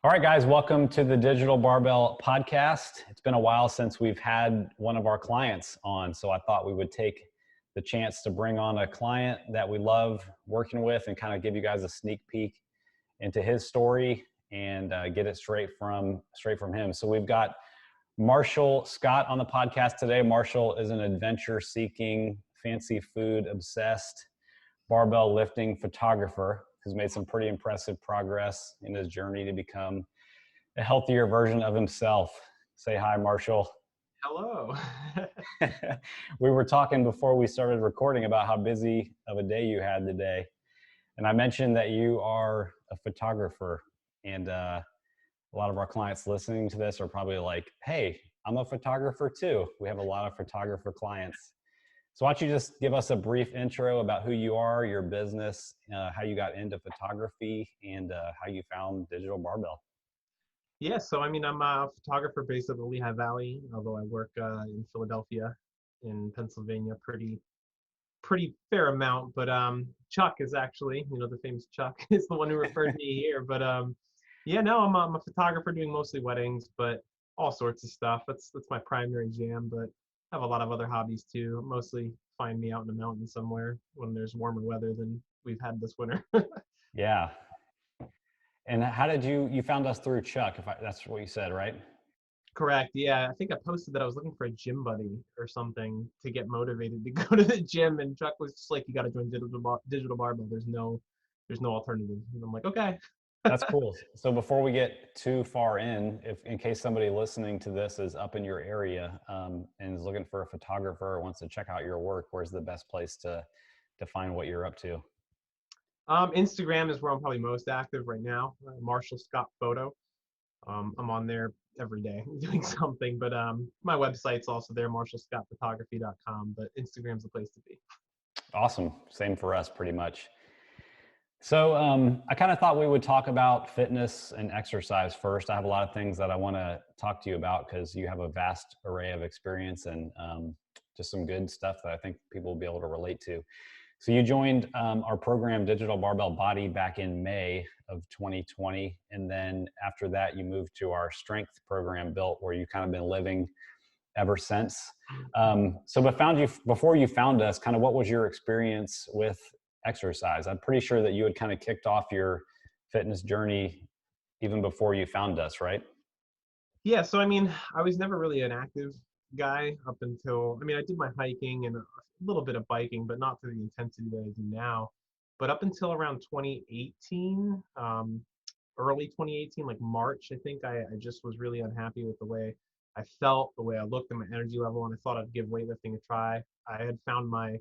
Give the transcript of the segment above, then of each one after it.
All right, guys, welcome to the Digital Barbell Podcast. It's been a while since we've had one of our clients on, so I thought we would take the chance to bring on a client that we love working with and kind of give you guys a sneak peek into his story and get it straight from him. So we've got Marshall Scott on the podcast today. Marshall is an adventure-seeking, fancy food-obsessed barbell lifting photographer who's made some pretty impressive progress in his journey to become a healthier version of himself. Say hi, Marshall. Hello. We were talking before we started recording about how busy of a day you had today. And I mentioned that you are a photographer, and a lot of our clients listening to this are probably like, hey, I'm a photographer too. We have a lot of photographer clients. So why don't you just give us a brief intro about who you are, your business, how you got into photography, and how you found Digital Barbell. Yeah, so I'm a photographer based in the Lehigh Valley, although I work in Philadelphia, in Pennsylvania, pretty fair amount. But Chuck is actually, the famous Chuck is the one who referred me here. But yeah, no, I'm a photographer doing mostly weddings, but all sorts of stuff. That's my primary jam. But I have a lot of other hobbies too. Mostly find me out in the mountains somewhere when there's warmer weather than we've had this winter. Yeah. And how did you found us through Chuck, that's what you said, right? Correct. Yeah, I think I posted that I was looking for a gym buddy or something to get motivated to go to the gym, and Chuck was just like, "You got to join Digital Barbell. There's no alternative." And I'm like, "Okay." That's cool. So before we get too far if in case somebody listening to this is up in your area and is looking for a photographer or wants to check out your work, where's the best place to find what you're up to? Instagram is where I'm probably most active right now. Marshall Scott Photo. I'm on there every day doing something, but my website's also there, marshallscottphotography.com. But Instagram's the place to be. Awesome. Same for us, pretty much. So I kind of thought we would talk about fitness and exercise first. I have a lot of things that I want to talk to you about because you have a vast array of experience and just some good stuff that I think people will be able to relate to. So you joined our program, Digital Barbell Body, back in May of 2020. And then after that, you moved to our strength program, Built, where you've kind of been living ever since. So before you found us, kind of what was your experience with exercise? I'm pretty sure that you had kind of kicked off your fitness journey even before you found us, right? Yeah, so I was never really an active guy up until, I did my hiking and a little bit of biking, but not to the intensity that I do now. But up until around 2018, early 2018, like March, I think I just was really unhappy with the way I felt, the way I looked, and my energy level, and I thought I'd give weightlifting a try. I had found my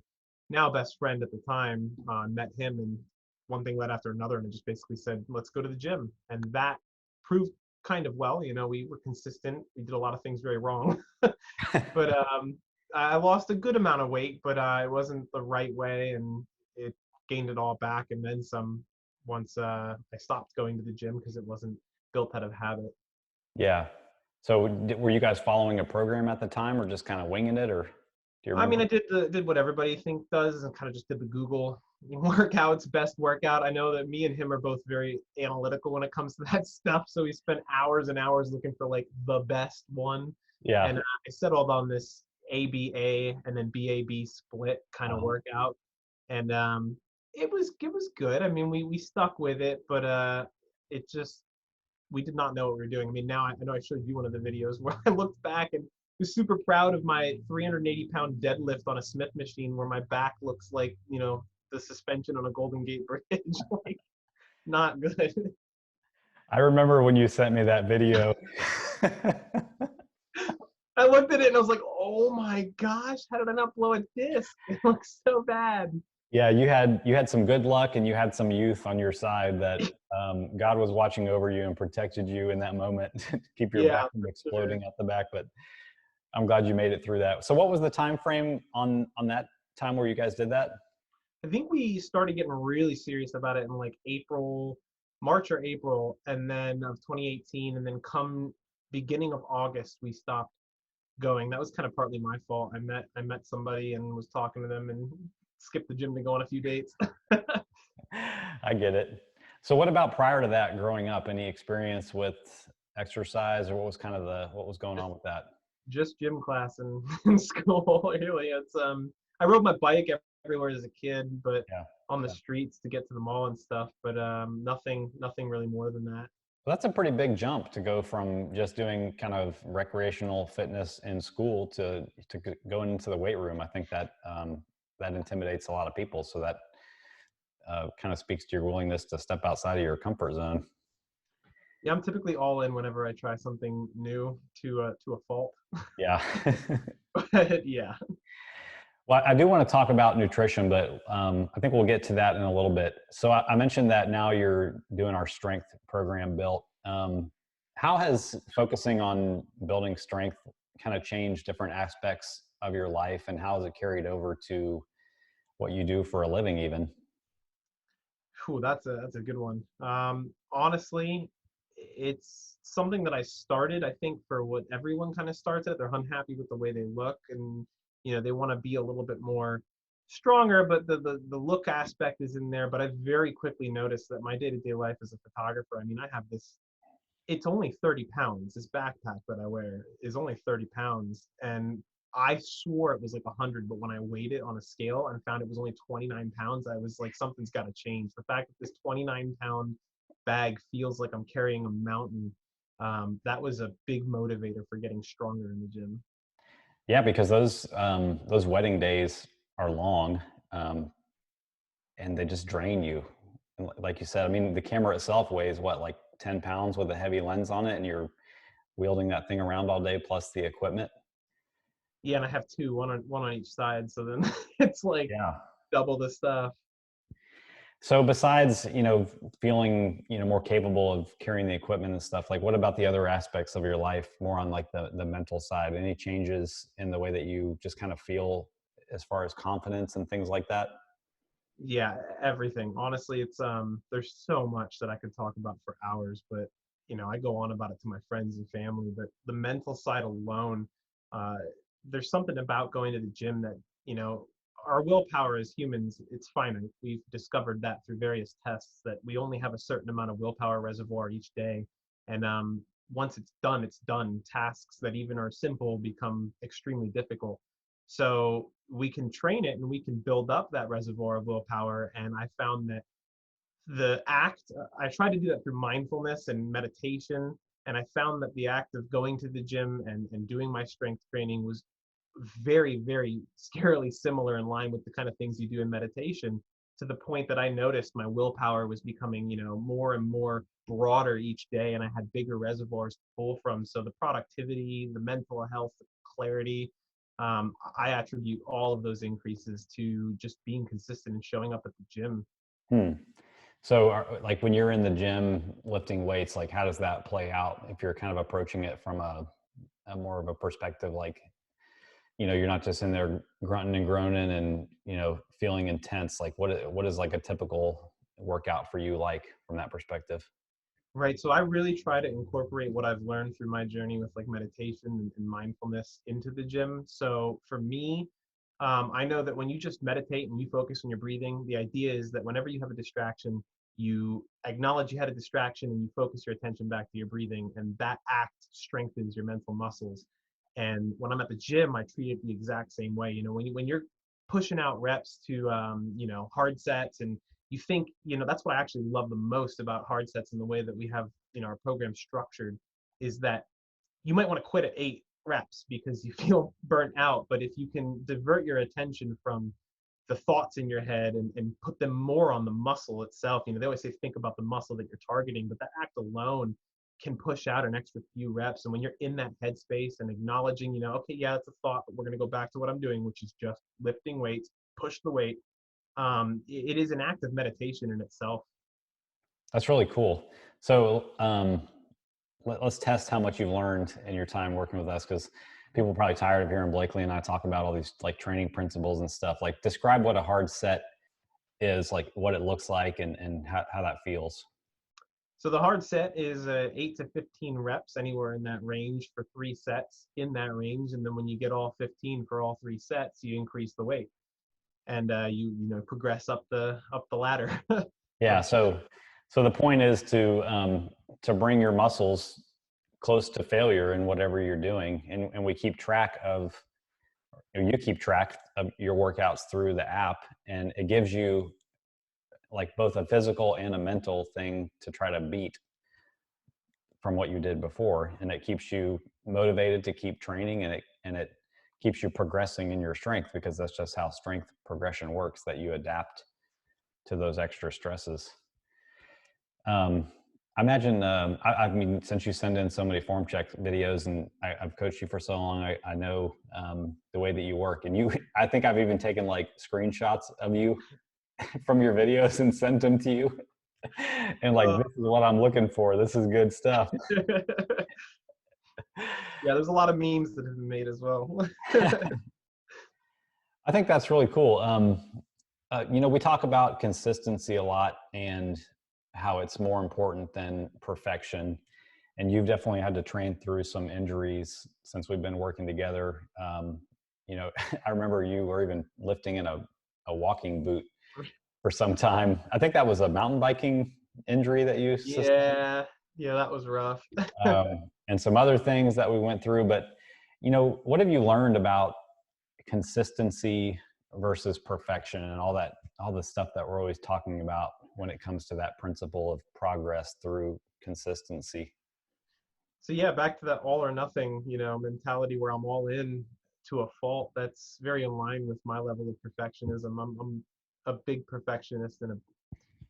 now best friend at the time, met him, and one thing led after another, and I just basically said, let's go to the gym. And that proved kind of well. We were consistent. We did a lot of things very wrong, but I lost a good amount of weight, but it wasn't the right way, and it gained it all back and then some once I stopped going to the gym because it wasn't built out of habit. Yeah. So were you guys following a program at the time or just kind of winging it, or do you remember? I did what everybody does and kind of just did the Google workouts, best workout. I know that me and him are both very analytical when it comes to that stuff. So we spent hours and hours looking for like the best one. Yeah. And I settled on this ABA and then BAB split kind of workout. And it was good. We stuck with it, but it just, we did not know what we were doing. Now I know I showed you one of the videos where I looked back and was super proud of my 380-pound deadlift on a Smith machine where my back looks like, the suspension on a Golden Gate Bridge. Like, not good. I remember when you sent me that video. I looked at it and I was like, oh my gosh, how did I not blow a disc? It looks so bad. Yeah, you had some good luck and you had some youth on your side that God was watching over you and protected you in that moment to keep your back from exploding Sure. at the back. But I'm glad you made it through that. So what was the time frame on that time where you guys did that? I think we started getting really serious about it in like March or April, and then of 2018, and then come beginning of August, we stopped going. That was kind of partly my fault. I met somebody and was talking to them and skipped the gym to go on a few dates. I get it. So what about prior to that, growing up? Any experience with exercise, or what was kind of what was going Just on with that? just gym class in school. Really, it's I rode my bike everywhere as a kid, but Yeah. on the Yeah. streets to get to the mall and stuff. But nothing really more than that. Well, that's a pretty big jump to go from just doing kind of recreational fitness in school to going into the weight room. I think that that intimidates a lot of people. So that kind of speaks to your willingness to step outside of your comfort zone. Yeah, I'm typically all in whenever I try something new to a fault. Yeah. But yeah, Well, I do want to talk about nutrition, but I think we'll get to that in a little bit. So I mentioned that now you're doing our strength program built. How has focusing on building strength kind of changed different aspects of your life, and how has it carried over to what you do for a living, even? Phew, that's a good one. Honestly, it's something that I started. I think for what everyone kind of starts at, they're unhappy with the way they look, and they want to be a little bit more stronger. But the look aspect is in there. But I very quickly noticed that my day-to-day life as a photographer. I mean, I have this. It's only 30 pounds. This backpack that I wear is only 30 pounds, and I swore it was like 100, but when I weighed it on a scale and found it was only 29 pounds, I was like, something's got to change. The fact that this 29-pound bag feels like I'm carrying a mountain, that was a big motivator for getting stronger in the gym. Yeah, because those wedding days are long, um, and they just drain you. And like you said, I mean, the camera itself weighs what, like 10 pounds with a heavy lens on it, and you're wielding that thing around all day plus the equipment. Yeah, and I have two, one on each side, so then it's like Yeah. double the stuff. So besides, feeling, more capable of carrying the equipment and stuff, like what about the other aspects of your life, more on like the mental side? Any changes in the way that you just kind of feel as far as confidence and things like that? Yeah, everything. Honestly, it's there's so much that I could talk about for hours, but I go on about it to my friends and family, but the mental side alone, uh there's something about going to the gym that, our willpower as humans, it's finite. We've discovered that through various tests that we only have a certain amount of willpower reservoir each day. And once it's done, it's done. Tasks that even are simple become extremely difficult. So we can train it and we can build up that reservoir of willpower. And I found that I tried to do that through mindfulness and meditation. And I found that the act of going to the gym and doing my strength training was very, very scarily similar, in line with the kind of things you do in meditation, to the point that I noticed my willpower was becoming, more and more broader each day. And I had bigger reservoirs to pull from. So the productivity, the mental health, the clarity, I attribute all of those increases to just being consistent and showing up at the gym. Hmm. So, like when you're in the gym lifting weights, like how does that play out if you're kind of approaching it from a more of a perspective, like, you're not just in there grunting and groaning and, feeling intense. Like what is like a typical workout for you, like from that perspective? Right. So I really try to incorporate what I've learned through my journey with like meditation and mindfulness into the gym. So for me, I know that when you just meditate and you focus on your breathing, the idea is that whenever you have a distraction, you acknowledge you had a distraction and you focus your attention back to your breathing, and that act strengthens your mental muscles. And when I'm at the gym, I treat it the exact same way. When you're pushing out reps to hard sets, and you think, that's what I actually love the most about hard sets and the way that we have, our program structured, is that you might want to quit at 8 reps because you feel burnt out. But if you can divert your attention from the thoughts in your head and put them more on the muscle itself, they always say think about the muscle that you're targeting, but that act alone can push out an extra few reps. And when you're in that headspace and acknowledging, okay, yeah, it's a thought, but we're going to go back to what I'm doing, which is just lifting weights, push the weight. It is an act of meditation in itself. That's really cool. So, let's test how much you've learned in your time working with us, because people are probably tired of hearing Blakely and I talk about all these like training principles and stuff. Like describe what a hard set is, like what it looks like, and how that feels. So the hard set is 8 to 15 reps, anywhere in that range for 3 sets in that range. And then when you get all 15 for all 3 sets, you increase the weight, and you progress up the ladder. Yeah. of So So the point is to bring your muscles close to failure in whatever you're doing, and we keep track of, you keep track of your workouts through the app, and it gives you like both a physical and a mental thing to try to beat from what you did before, and it keeps you motivated to keep training, and it keeps you progressing in your strength, because that's just how strength progression works, that you adapt to those extra stresses. I imagine, I mean, since you send in so many form check videos, and I've coached you for so long, I know the way that you work, and I think I've even taken like screenshots of you from your videos and sent them to you. And like, this is what I'm looking for. This is good stuff. Yeah, there's a lot of memes that have been made as well. I think that's really cool. You know, we talk about consistency a lot and how it's more important than perfection. And you've definitely had to train through some injuries since we've been working together. You know, I remember you were even lifting in a walking boot for some time. I think that was a mountain biking injury that you sustained. Yeah, that was rough. And some other things that we went through. But, you know, what have you learned about consistency versus perfection and all that, all the stuff that we're always talking about when it comes to that principle of progress through consistency? So yeah, back to that all or nothing, mentality where I'm all in to a fault. That's very in line with my level of perfectionism. I'm a big perfectionist in a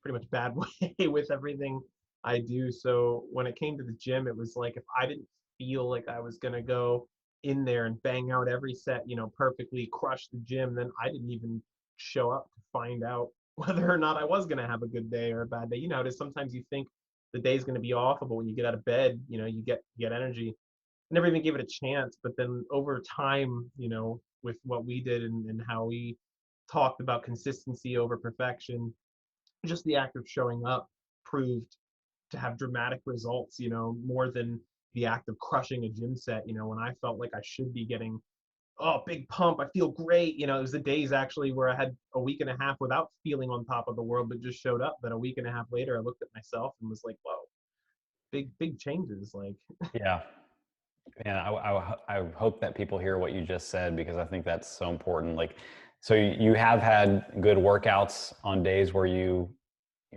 pretty much bad way with everything I do. So when it came to the gym, it was like if I didn't feel like I was gonna go in there and bang out every set, perfectly crush the gym, then I didn't even show up to find out whether or not I was gonna have a good day or a bad day. You know, it is sometimes you think the day's gonna be awful, but when you get out of bed, you get energy. I never even gave it a chance, but then over time, with what we did and how we talked about consistency over perfection, just the act of showing up proved to have dramatic results, more than the act of crushing a gym set. When I felt like I should be getting, oh, big pump, I feel great. It was the days actually where I had a week and a half without feeling on top of the world, but just showed up. That a week and a half later, I looked at myself and was like, whoa, big changes. Like, Yeah. And I hope that people hear what you just said, because I think that's so important. Like, so you have had good workouts on days where you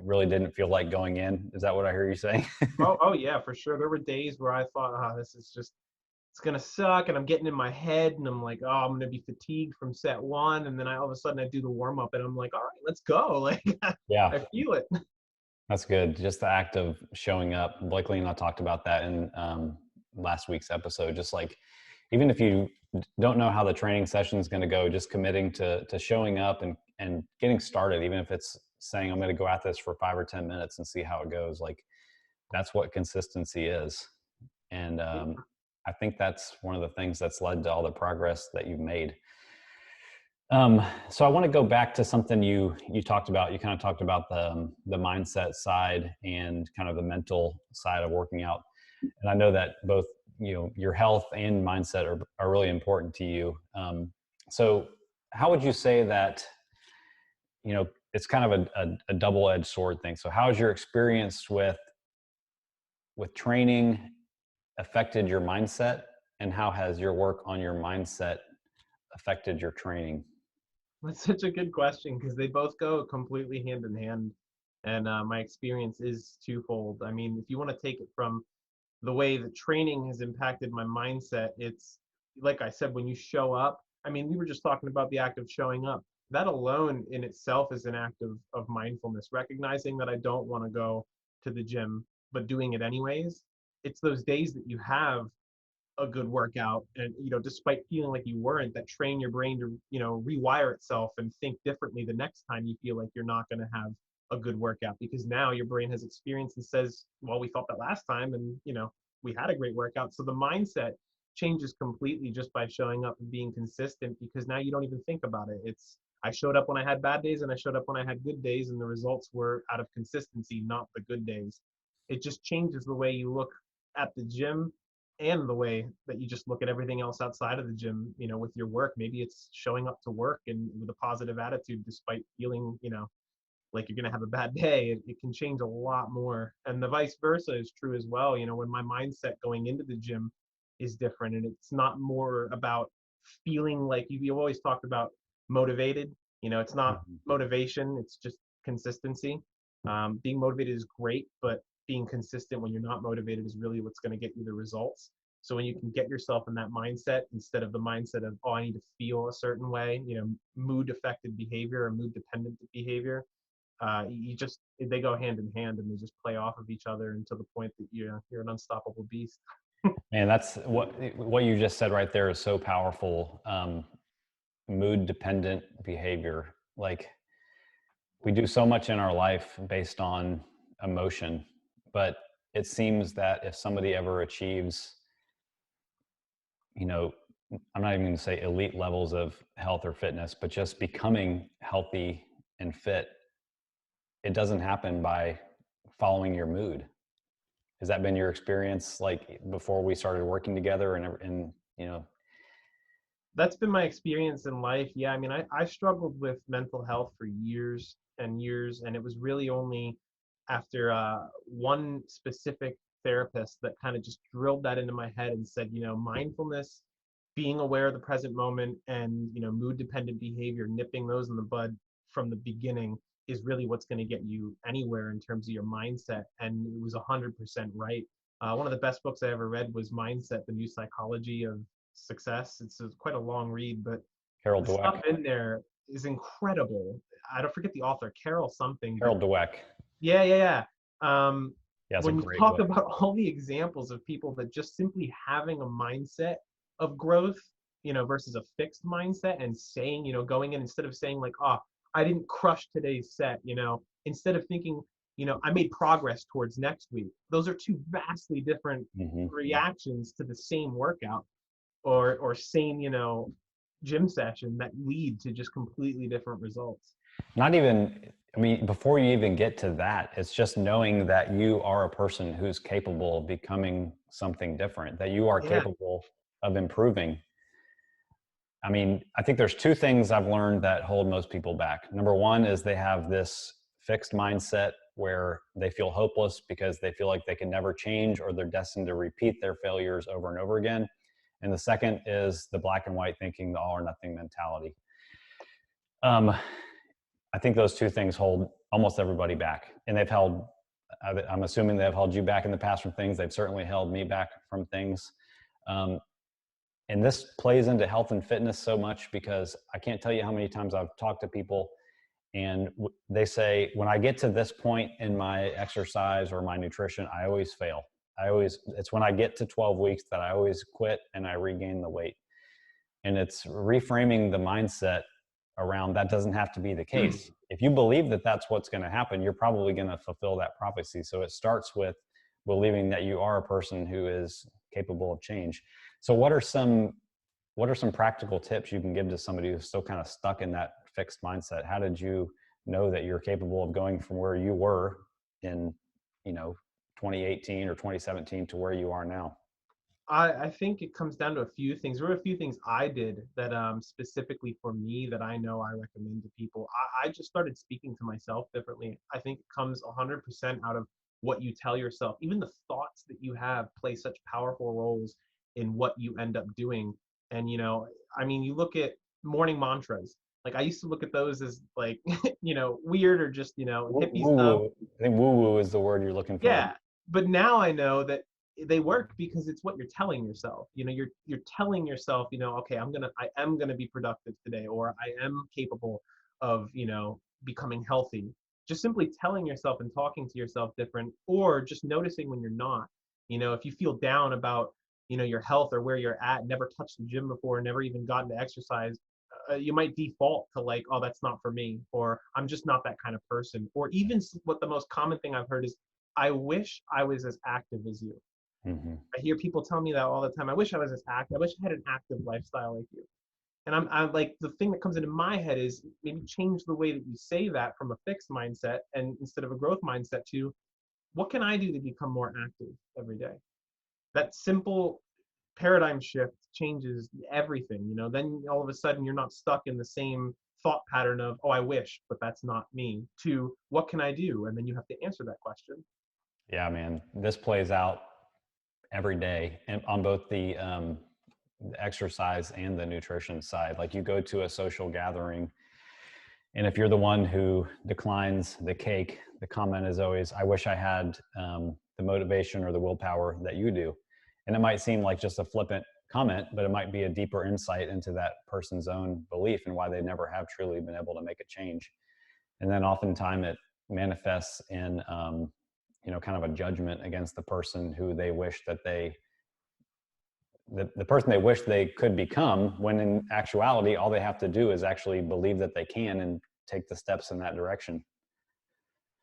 really didn't feel like going in. Is that what I hear you saying? oh yeah, for sure. There were days where I thought, this is just, it's gonna suck, and I'm getting in my head, and I'm like, oh, I'm gonna be fatigued from set one, and then all of a sudden I do the warm up, and I'm like, all right, let's go. Like, Yeah, I feel it. that's good. Just the act of showing up. Blakely and I talked about that in last week's episode. Just like, even if you don't know how the training session is going to go, just committing to showing up and getting started, even if it's saying I'm going to go at this for 5 or 10 minutes and see how it goes. Like, that's what consistency is. And I think that's one of the things that's led to all the progress that you've made. So I want to go back to something you talked about. You kind of talked about the mindset side and kind of the mental side of working out. And I know that both, your health and mindset are really important to you. So how would you say that, it's kind of a double-edged sword thing. So how has your experience with training affected your mindset, and how has your work on your mindset affected your training? That's such a good question because they both go completely hand in hand. And my experience is twofold. I mean, if you want to take it from the way that training has impacted my mindset, it's like I said, when you show up, I mean, we were just talking about the act of showing up. That alone in itself is an act of mindfulness, recognizing that I don't want to go to the gym, but doing it anyways. It's those days that you have a good workout and despite feeling like you weren't, that train your brain to rewire itself and think differently the next time you feel like you're not going to have a good workout, because now your brain has experience and says, well, we felt that last time, and we had a great workout. So the mindset changes completely just by showing up and being consistent, because now you don't even think about it. It's, I showed up when I had bad days and I showed up when I had good days, and the results were out of consistency, not the good days. It just changes the way you look at the gym and the way that you just look at everything else outside of the gym, with your work. Maybe it's showing up to work and with a positive attitude despite feeling, like you're going to have a bad day, it can change a lot more. And the vice versa is true as well. When my mindset going into the gym is different, and it's not more about feeling like you always talked about motivated. It's not Mhm. motivation, it's just consistency. Being motivated is great, but being consistent when you're not motivated is really what's going to get you the results. So when you can get yourself in that mindset instead of the mindset of, oh, I need to feel a certain way, mood affected behavior or mood dependent behavior, they go hand in hand, and they just play off of each other until the point that you're an unstoppable beast. And that's what you just said right there is so powerful. Mood dependent behavior. Like, we do so much in our life based on emotion, but it seems that if somebody ever achieves, you know, I'm not even going to say elite levels of health or fitness, but just becoming healthy and fit, it doesn't happen by following your mood. Has that been your experience, like before we started working together and That's been my experience in life. Yeah, I mean, I struggled with mental health for years and years, and it was really only after one specific therapist that kind of just drilled that into my head and said, mindfulness, being aware of the present moment, and mood dependent behavior, nipping those in the bud from the beginning is really what's going to get you anywhere in terms of your mindset. And it was 100% right. One of the best books I ever read was Mindset: The New Psychology of Success. It's quite a long read, but Carol the Dweck? stuff in there is incredible. I don't forget the author, Carol something, but Carol Dweck. yeah, yeah, yeah. Yeah, it's a When you great talk book. about all the examples of people that just simply having a mindset of growth, versus a fixed mindset, and saying, going in instead of saying like, oh, I didn't crush today's set, instead of thinking, I made progress towards next week. Those are two vastly different Hmm. reactions to the same workout or same, gym session that lead to just completely different results. Not even, I mean, before you even get to that, it's just knowing that you are a person who's capable of becoming something different, that you are Yeah. capable of improving. I mean, I think there's two things I've learned that hold most people back. Number one is they have this fixed mindset where they feel hopeless because they feel like they can never change or they're destined to repeat their failures over and over again. And the second is the black and white thinking, the all or nothing mentality. Um, I think those two things hold almost everybody back, and they've held. I'm assuming they've held you back in the past from things. They've certainly held me back from things, um, and this plays into health and fitness so much because I can't tell you how many times I've talked to people, and they say when I get to this point in my exercise or my nutrition, I always fail. It's when I get to 12 weeks that I always quit and I regain the weight. And it's reframing the mindset around that doesn't have to be the case. If you believe that that's what's going to happen, you're probably going to fulfill that prophecy. So it starts with believing that you are a person who is capable of change. So what are some practical tips you can give to somebody who's still kind of stuck in that fixed mindset? How did you know that you're capable of going from where you were in, you know, 2018 or 2017 to where you are now? I think it comes down to a few things. There were a few things I did that specifically for me that I know I recommend to people. I just started speaking to myself differently. I think it comes 100% out of what you tell yourself. Even the thoughts that you have play such powerful roles in what you end up doing. And I mean, you look at morning mantras. Like I used to look at those as like, weird or just, hippie Woo stuff. woo. I think woo woo is the word you're looking for. Yeah, but now I know that they work because it's what you're telling yourself. You're telling yourself, okay, I am gonna be productive today, or I am capable of, becoming healthy. Just simply telling yourself and talking to yourself different, or just noticing when you're not. If you feel down about, your health or where you're at, never touched the gym before, never even gotten to exercise, you might default to like, oh, that's not for me, or I'm just not that kind of person. Or even what the most common thing I've heard is, I wish I was as active as you. Hmm. I hear people tell me that all the time. I wish I was as active. I wish I had an active lifestyle like you. And I'm like, the thing that comes into my head is maybe change the way that you say that from a fixed mindset and instead of a growth mindset to, what can I do to become more active every day? That simple paradigm shift changes everything. Then all of a sudden you're not stuck in the same thought pattern of, oh, I wish, but that's not me, to what can I do? And then you have to answer that question. Yeah, man, this plays out every day and on both the exercise and the nutrition side. Like you go to a social gathering, and if you're the one who declines the cake, the comment is always, I wish I had the motivation or the willpower that you do. And it might seem like just a flippant comment, but it might be a deeper insight into that person's own belief and why they never have truly been able to make a change. And then oftentimes it manifests in, kind of a judgment against the person who they wish that the person they wish they could become, when in actuality, all they have to do is actually believe that they can and take the steps in that direction.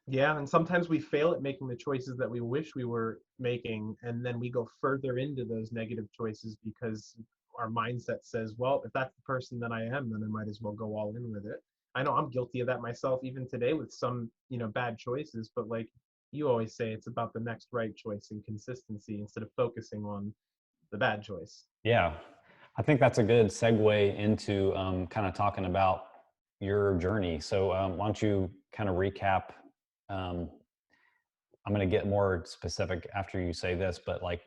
Yeah, and sometimes we fail at making the choices that we wish we were making, and then we go further into those negative choices because our mindset says, well, if that's the person that I am, then I might as well go all in with it. I know I'm guilty of that myself even today with some, bad choices, but like you always say, it's about the next right choice and consistency instead of focusing on the bad choice. Yeah, I think that's a good segue into kind of talking about your journey. So why don't you kind of recap? Um, I'm going to get more specific after you say this, but like,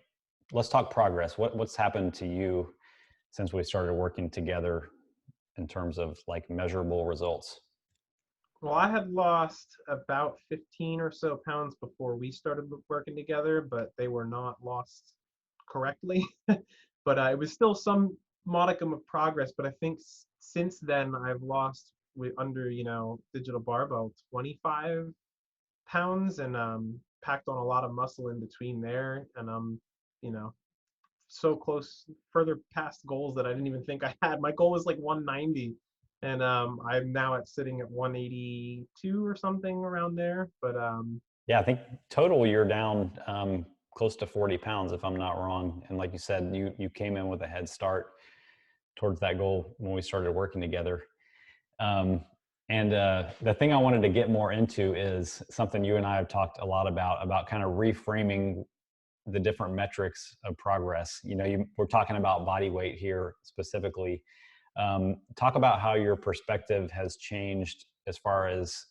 let's talk progress. What's happened to you since we started working together in terms of like measurable results? Well, I had lost about 15 or so pounds before we started working together, but they were not lost correctly. But it was still some modicum of progress. But I think since then, I've lost under, digital barbell 25 pounds and packed on a lot of muscle in between there. And I'm, you know, so close, further past goals that I didn't even think I had. My goal was like 190, and I'm now sitting at 182 or something around there. But Yeah, I think total you're down close to 40 pounds, if I'm not wrong. And like you said, you came in with a head start towards that goal when we started working together. And the thing I wanted to get more into is something you and I have talked a lot about kind of reframing the different metrics of progress. We're talking about body weight here specifically. Talk about how your perspective has changed as far as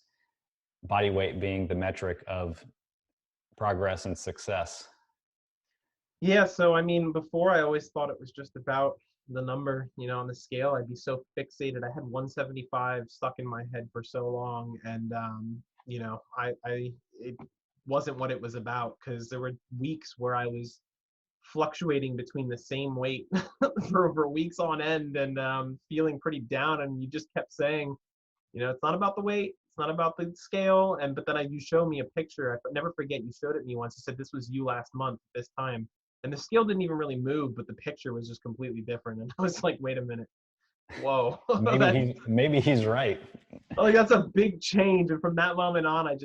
body weight being the metric of progress and success. yeah, so I mean, before I always thought it was just about the number, on the scale. I'd be so fixated. I had 175 stuck in my head for so long, and I it wasn't what it was about because there were weeks where I was fluctuating between the same weight for weeks on end and feeling pretty down. And you just kept saying, it's not about the weight, it's not about the scale. And but then you show me a picture. I never forget. You showed it me once. You said this was you last month this time, and the scale didn't even really move, but the picture was just completely different. And I was like, wait a minute, whoa, Maybe he's right. like that's a big change. And from that moment on, I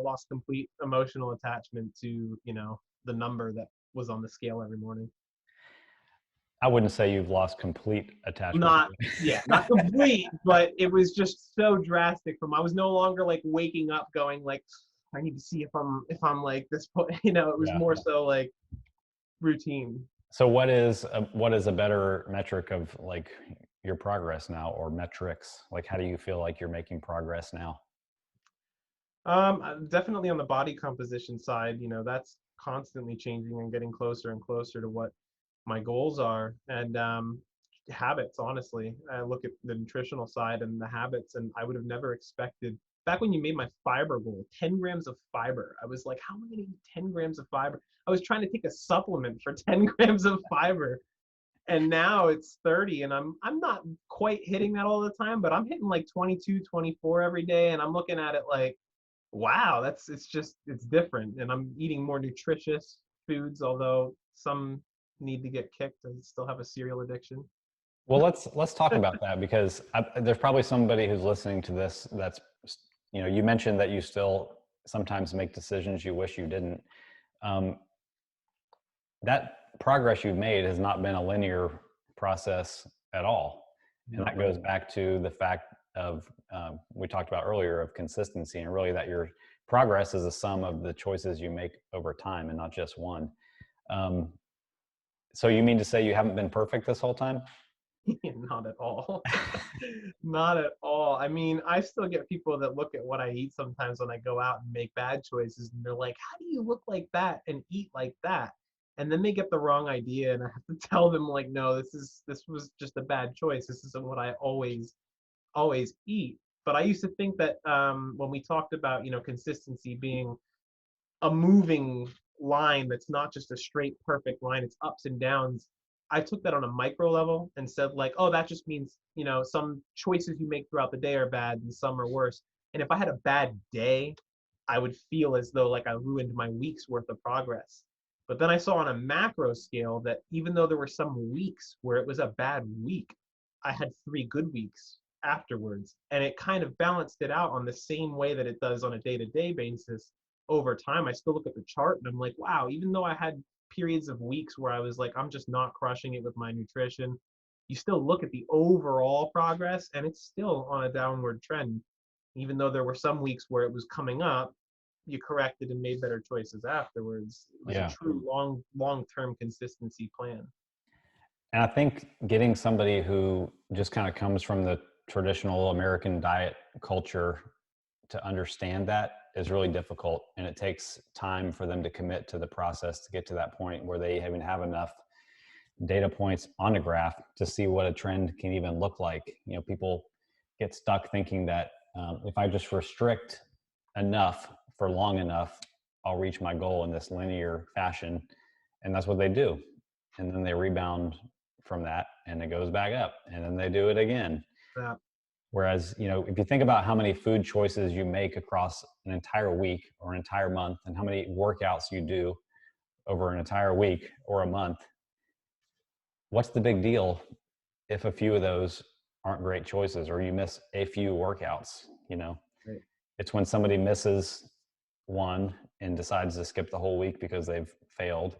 lost complete emotional attachment to the number that was on the scale every morning. I wouldn't say you've lost complete attachment Not Yeah, not complete, but it was just so drastic. From I was no longer like waking up going like, I need to see if I'm like this point. It was Yeah. more so like routine. So what is a better metric of like your progress now, or metrics? Like, how do you feel like you're making progress now? Definitely on the body composition side, that's constantly changing and getting closer and closer to what my goals are. And habits, honestly, I look at the nutritional side and the habits, and I would have never expected back when you made my fiber goal, 10 grams of fiber. I was like, how am I going to eat 10 grams of fiber? I was trying to take a supplement for 10 grams of fiber. And now it's 30, and I'm not quite hitting that all the time, but I'm hitting like 22, 24 every day. And I'm looking at it like, wow, it's different. And I'm eating more nutritious foods, although some need to get kicked. I still have a cereal addiction. Well, let's talk about that, because there's probably somebody who's listening to this that's, you mentioned that you still sometimes make decisions you wish you didn't. Um, that progress you've made has not been a linear process at all. And that goes back to the fact of, we talked about earlier, of consistency, and really that your progress is a sum of the choices you make over time and not just one. So you mean to say you haven't been perfect this whole time? Not at all. Not at all. I mean, I still get people that look at what I eat sometimes when I go out and make bad choices, and they're like, "How do you look like that and eat like that?" And then they get the wrong idea, and I have to tell them like, "No, this was just a bad choice. This isn't what I always eat." But I used to think that when we talked about consistency being a moving line that's not just a straight perfect line, it's ups and downs. I took that on a micro level and said like, oh, that just means some choices you make throughout the day are bad and some are worse. And if I had a bad day, I would feel as though like I ruined my week's worth of progress. But then I saw on a macro scale that even though there were some weeks where it was a bad week, I had 3 good weeks afterwards, and it kind of balanced it out on the same way that it does on a day-to-day basis. Over time, I still look at the chart and I'm like, wow, even though I had periods of weeks where I was like, I'm just not crushing it with my nutrition, you still look at the overall progress and it's still on a downward trend. Even though there were some weeks where it was coming up, you corrected and made better choices afterwards. It was a Yeah. true long-term consistency plan. And I think getting somebody who just kind of comes from the traditional American diet culture to understand that is really difficult. And it takes time for them to commit to the process to get to that point where they even have enough data points on a graph to see what a trend can even look like. People get stuck thinking that if I just restrict enough for long enough, I'll reach my goal in this linear fashion. And that's what they do. And then they rebound from that and it goes back up and then they do it again. Yeah. Whereas, if you think about how many food choices you make across an entire week or an entire month and how many workouts you do over an entire week or a month, what's the big deal if a few of those aren't great choices or you miss a few workouts? Right. It's when somebody misses one and decides to skip the whole week because they've failed,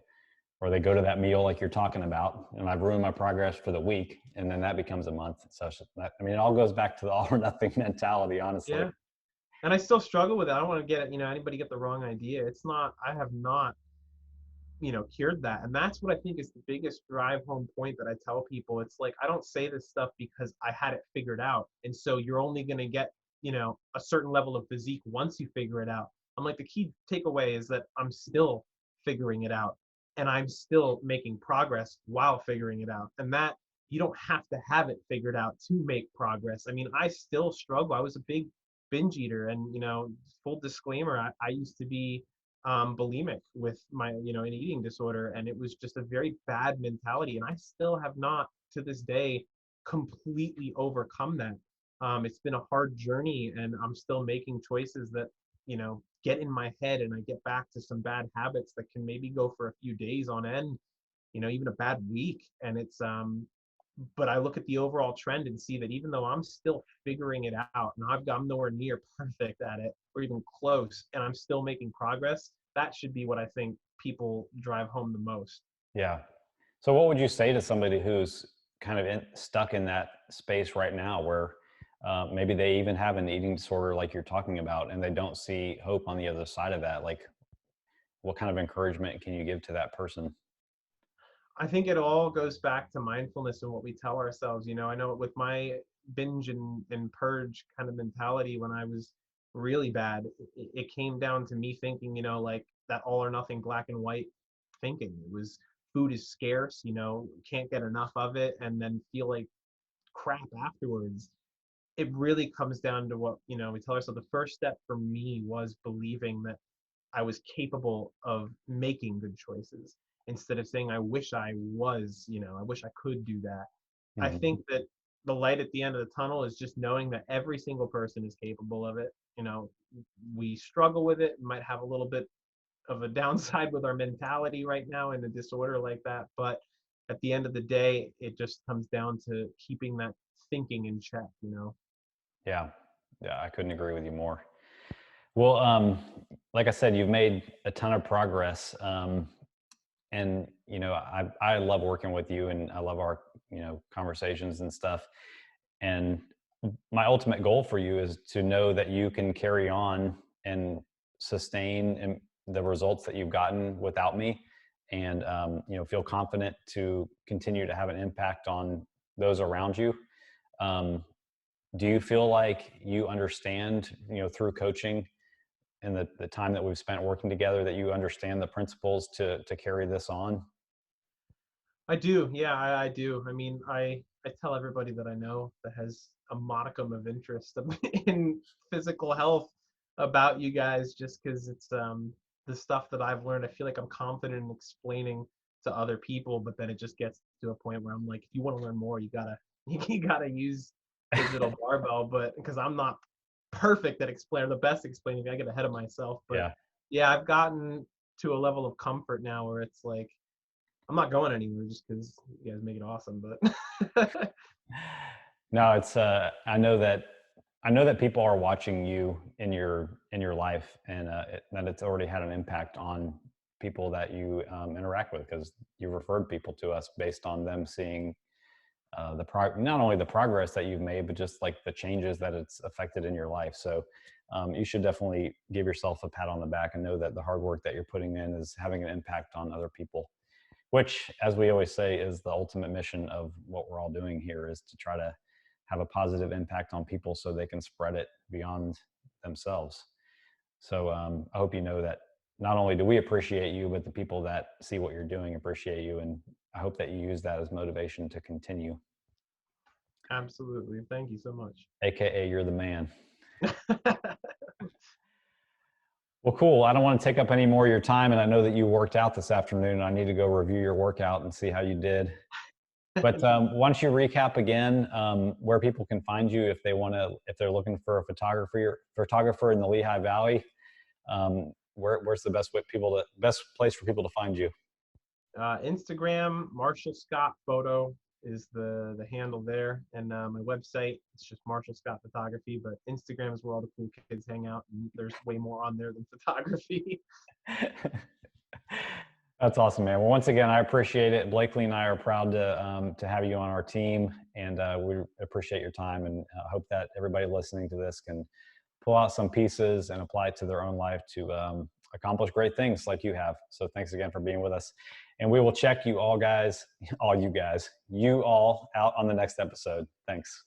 or they go to that meal like you're talking about and I've ruined my progress for the week, and then that becomes a month. So it all goes back to the all or nothing mentality, honestly. Yeah. And I still struggle with it. I don't want to anybody get the wrong idea. It's not, I have not cured that. And that's what I think is the biggest drive home point that I tell people. It's like, I don't say this stuff because I had it figured out. And so you're only going to get, a certain level of physique once you figure it out. I'm like, the key takeaway is that I'm still figuring it out and I'm still making progress while figuring it out. And that you don't have to have it figured out to make progress. I mean, I still struggle. I was a big binge eater, and full disclaimer, I used to be bulimic with my an eating disorder, and it was just a very bad mentality, and I still have not to this day completely overcome that. It's been a hard journey, and I'm still making choices that get in my head, and I get back to some bad habits that can maybe go for a few days on end, even a bad week. And it's but I look at the overall trend and see that even though I'm still figuring it out and I'm nowhere near perfect at it or even close, and I'm still making progress, that should be what I think people drive home the most. Yeah. So what would you say to somebody who's kind of stuck in that space right now where maybe they even have an eating disorder like you're talking about and they don't see hope on the other side of that? Like, what kind of encouragement can you give to that person? I think it all goes back to mindfulness and what we tell ourselves. I know with my binge and purge kind of mentality when I was really bad, it came down to me thinking, like that all or nothing black and white thinking. It was food is scarce, can't get enough of it and then feel like crap afterwards. It really comes down to what, we tell ourselves. The first step for me was believing that I was capable of making good choices instead of saying, I wish I was, I wish I could do that. I Mhm. think that the light at the end of the tunnel is just knowing that every single person is capable of it. We struggle with it, might have a little bit of a downside with our mentality right now in a disorder like that. But at the end of the day, it just comes down to keeping that thinking in check. Yeah. Yeah. I couldn't agree with you more. Well, like I said, you've made a ton of progress. And, I love working with you and I love our, conversations and stuff. And my ultimate goal for you is to know that you can carry on and sustain the results that you've gotten without me, and feel confident to continue to have an impact on those around you. Um, do you feel like you understand, through coaching and the time that we've spent working together, that you understand the principles to carry this on? I do. Yeah, I do. I mean, I tell everybody that I know that has a modicum of interest in physical health about you guys, just because it's the stuff that I've learned. I feel like I'm confident in explaining to other people, but then it just gets to a point where I'm like, if you want to learn more, you gotta you gotta use digital barbell. But because I'm not perfect at explaining, the best explaining, I get ahead of myself. But Yeah. yeah, I've gotten to a level of comfort now where it's like I'm not going anywhere just because you guys make it awesome. But No, it's I know that people are watching you in your life, and that it's already had an impact on people that you interact with, because you referred people to us based on them seeing not only the progress that you've made, but just like the changes that it's affected in your life. So you should definitely give yourself a pat on the back and know that the hard work that you're putting in is having an impact on other people, which, as we always say, is the ultimate mission of what we're all doing here, is to try to have a positive impact on people so they can spread it beyond themselves. So I hope you know that not only do we appreciate you, but the people that see what you're doing appreciate you. And I hope that you use that as motivation to continue. absolutely, thank you so much. AKA, you're the man. Well, cool. I don't want to take up any more of your time. And I know that you worked out this afternoon. I need to go review your workout and see how you did. But why don't you recap again where people can find you if they're looking for a photographer in the Lehigh Valley? Where's the best place for people to find you? Instagram, Marshall Scott Photo is the handle there, and my website, it's just Marshall Scott Photography. But Instagram is where all the cool kids hang out, and there's way more on there than photography. That's awesome, man. Well, once again, I appreciate it. Blakely and I are proud to have you on our team, and we appreciate your time. And I hope that everybody listening to this can pull out some pieces and apply it to their own life to accomplish great things like you have. So thanks again for being with us. And we will check you all guys, you all out on the next episode. Thanks.